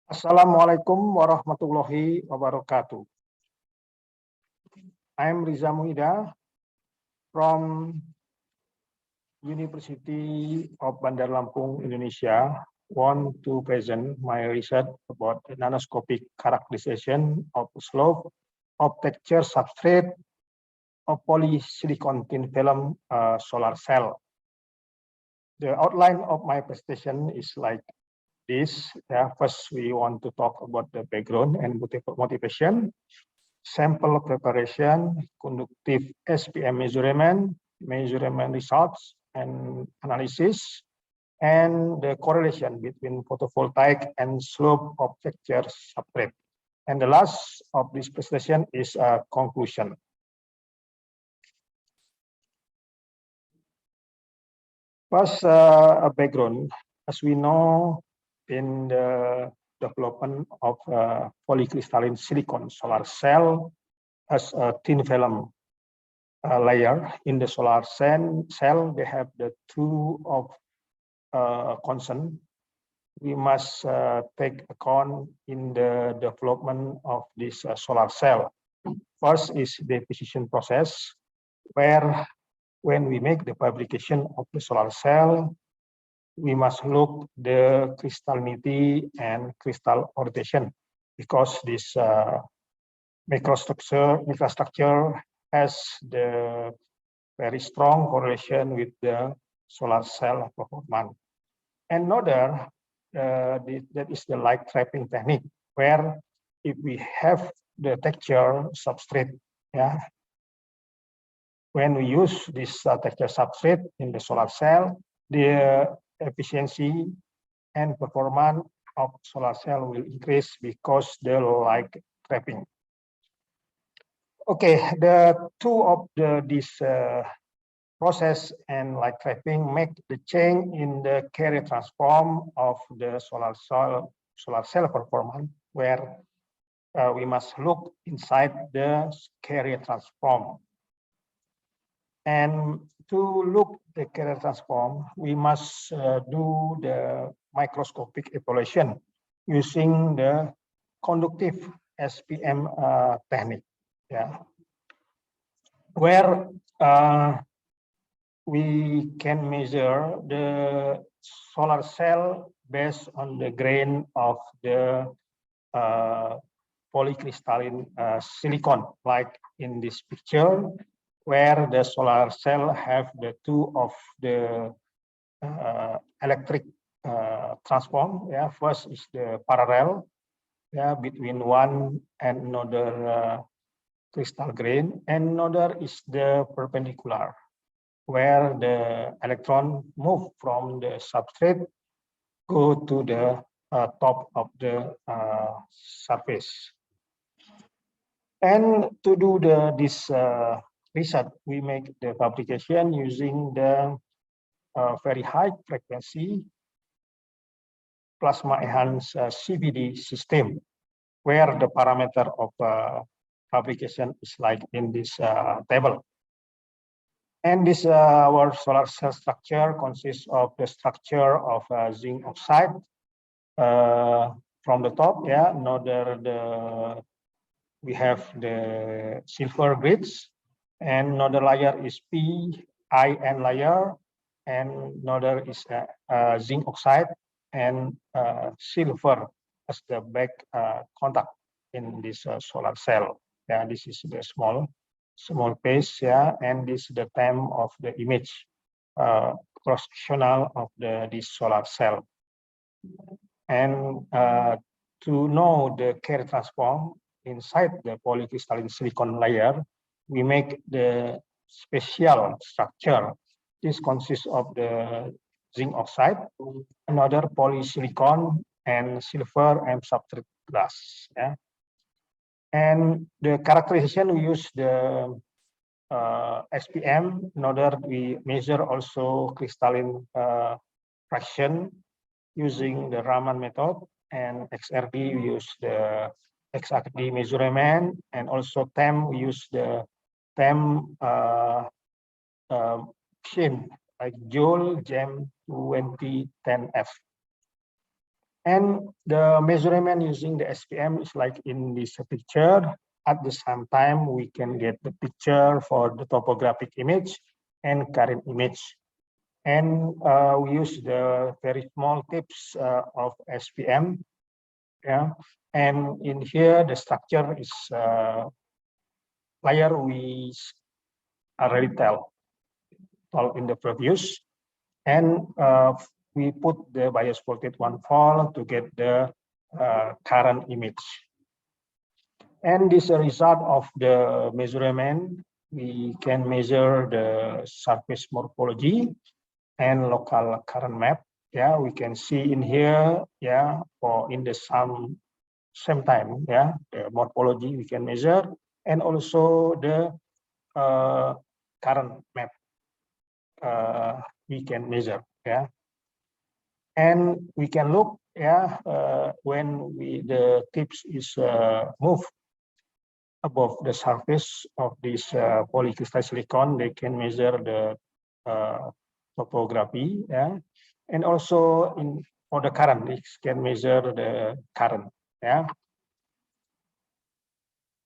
Assalamualaikum warahmatullahi wabarakatuh. I am Riza Muida from University of Bandar Lampung, Indonesia. Want to present my research about the nanoscopic characterization of slope of texture substrate of polysilicon thin film solar cell. The outline of my presentation is like this. First, we want to talk about the background and motivation, sample preparation, conductive SPM measurement results and analysis, and the correlation between photovoltaic and slope of texture substrate. And the last of this presentation is a conclusion. First, a background. As we know, in the development of polycrystalline silicon solar cell as a thin film layer in the solar cell, they have the two of concern we must take account in the development of this solar cell. First is the deposition process, where when we make the fabrication of the solar cell, we must look the crystallinity and crystal orientation, because this microstructure has the very strong correlation with the solar cell performance. Another, that is the light trapping technique, where if we have the texture substrate, when we use this texture substrate in the solar cell, the efficiency and performance of solar cell will increase because the light trapping. Okay, the two of this process and light trapping make the change in the Carrier transform of the solar cell performance, where we must look inside the Carrier transform. And to look the Carrier transform, we must do the microscopic evaluation using the conductive SPM technique, where we can measure the solar cell based on the grain of the polycrystalline silicon, like in this picture, where the solar cell have the two of the electric transform. First is the parallel between one and another crystal grain, and another is the perpendicular, where the electron move from the substrate go to the top of the surface. And to do this research, we make the fabrication using the very high frequency plasma enhanced CVD system, where the parameter of fabrication is like in this table. And this our solar cell structure consists of the structure of zinc oxide from the top. We have the silver grids, and another layer is PIN layer, and another is zinc oxide and silver as the back contact in this solar cell. This is the small piece, and this is the time of the image cross-sectional of this solar cell. And to know the Carrier transform inside the polycrystalline silicon layer, we make the special structure. This consists of the zinc oxide, another polysilicon, and silver and substrate glass. And the characterization, we use the SPM. In order, we measure also crystalline fraction using the Raman method, and XRD we use the XRD measurement, and also TEM we use the TEM machine like Joule GEM 2010F. And the measurement using the SPM is like in this picture. At the same time, we can get the picture for the topographic image and current image. And we use the very small tips of SPM. Yeah. And in here, the structure is layer we already told in the previous. And we put the bias voltage 1 volt to get the current image. And this is a result of the measurement. We can measure the surface morphology and local current map. Yeah, we can see in here, yeah, for in the same time, yeah, the morphology we can measure, and also the current map we can measure, yeah. And we can look, yeah, when the tips is moved above the surface of this polycrystalline silicon, they can measure the topography, yeah, and also for the current, they can measure the current, yeah.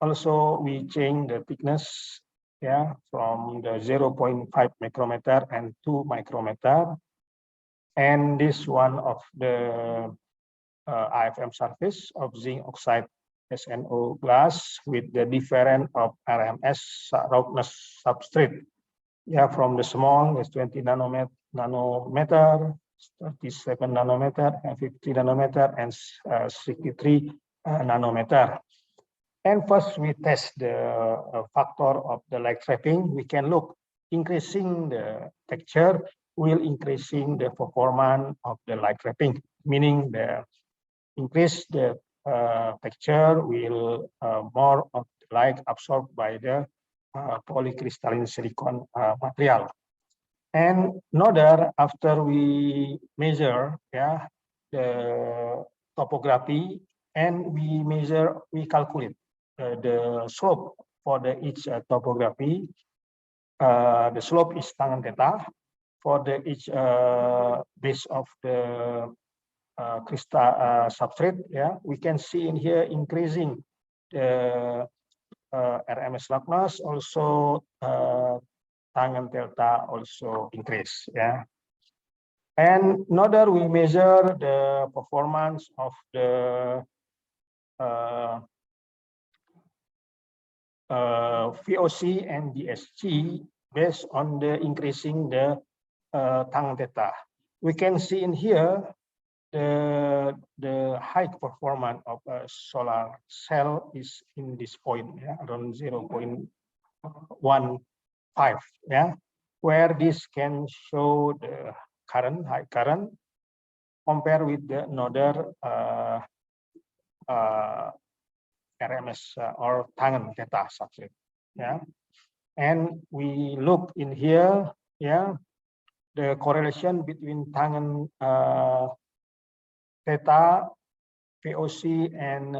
Also, we change the thickness, yeah, from the 0.5 micrometer and 2 micrometer, and this one of the IFM surface of zinc oxide SNO glass with the different of RMS roughness substrate. Yeah, from the small is 20 nanometer, 37 nanometer, and 50 nanometer, and 63 nanometer. And first we test the factor of the light trapping. We can look increasing the texture will increasing the performance of the light trapping, meaning the increase the texture will more of the light absorbed by the polycrystalline silicon material. And another, after we measure, yeah, the topography, and we calculate the slope for each topography. The slope is tangen theta for each base of the crystal substrate. Yeah, we can see in here increasing the RMS roughness, also tangen delta also increase. Yeah, and another we measure the performance of the VOC and DSG based on the increasing the tangen theta. We can see in here the high performance of a solar cell is in this point, yeah, around 0.15, yeah, where this can show the current, high current, compared with the another RMS or tangen theta substrate, yeah. And we look in here, yeah, the correlation between tangen theta, VOC, and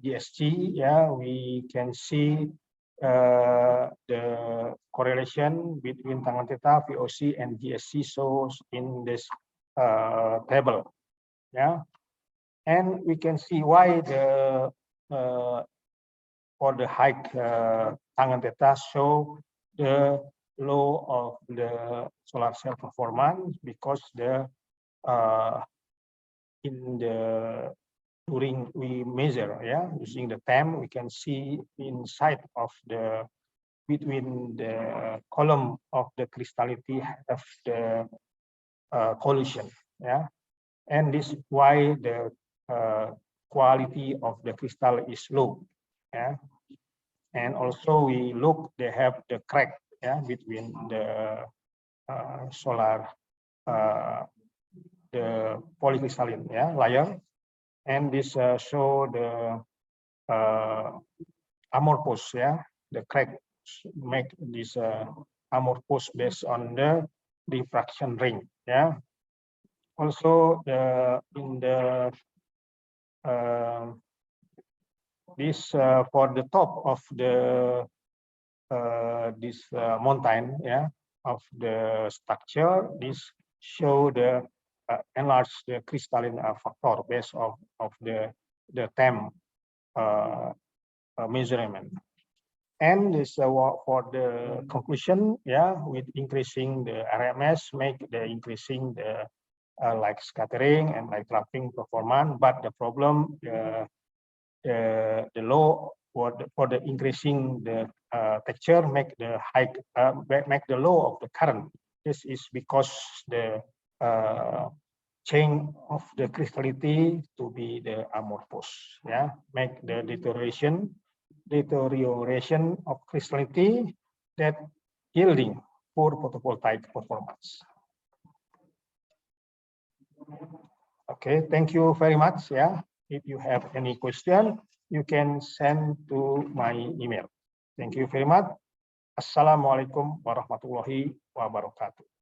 DSG. Yeah, we can see the correlation between tangen theta, VOC, and DSG shows in this table. Yeah, and we can see why the for the high tangen theta show the low of the solar cell performance, because the in the during we measure, yeah, using the TEM, we can see inside of the between the column of the crystallinity of the collision, yeah, and this is why the quality of the crystal is low, yeah. And also we look, they have the crack, yeah, between the solar the polycrystalline, yeah, layer, and this show the amorphous, yeah, the crack make this amorphous based on the diffraction ring, yeah. Also the in the this for the top of the this mountain, yeah, of the structure, this show the enlarge the crystalline factor based of the TEM measurement. And this for the conclusion, yeah, with increasing the RMS, make the increasing the like scattering and like trapping performance, but the problem the low for the increasing the texture make the high make the low of the current. This is because the change of the crystallinity to be the amorphous, yeah, make the deterioration of crystallinity that yielding poor photovoltaic performance. Okay, thank you very much. Yeah, if you have any question, you can send to my email. Thank you very much. Assalamualaikum warahmatullahi wabarakatuh.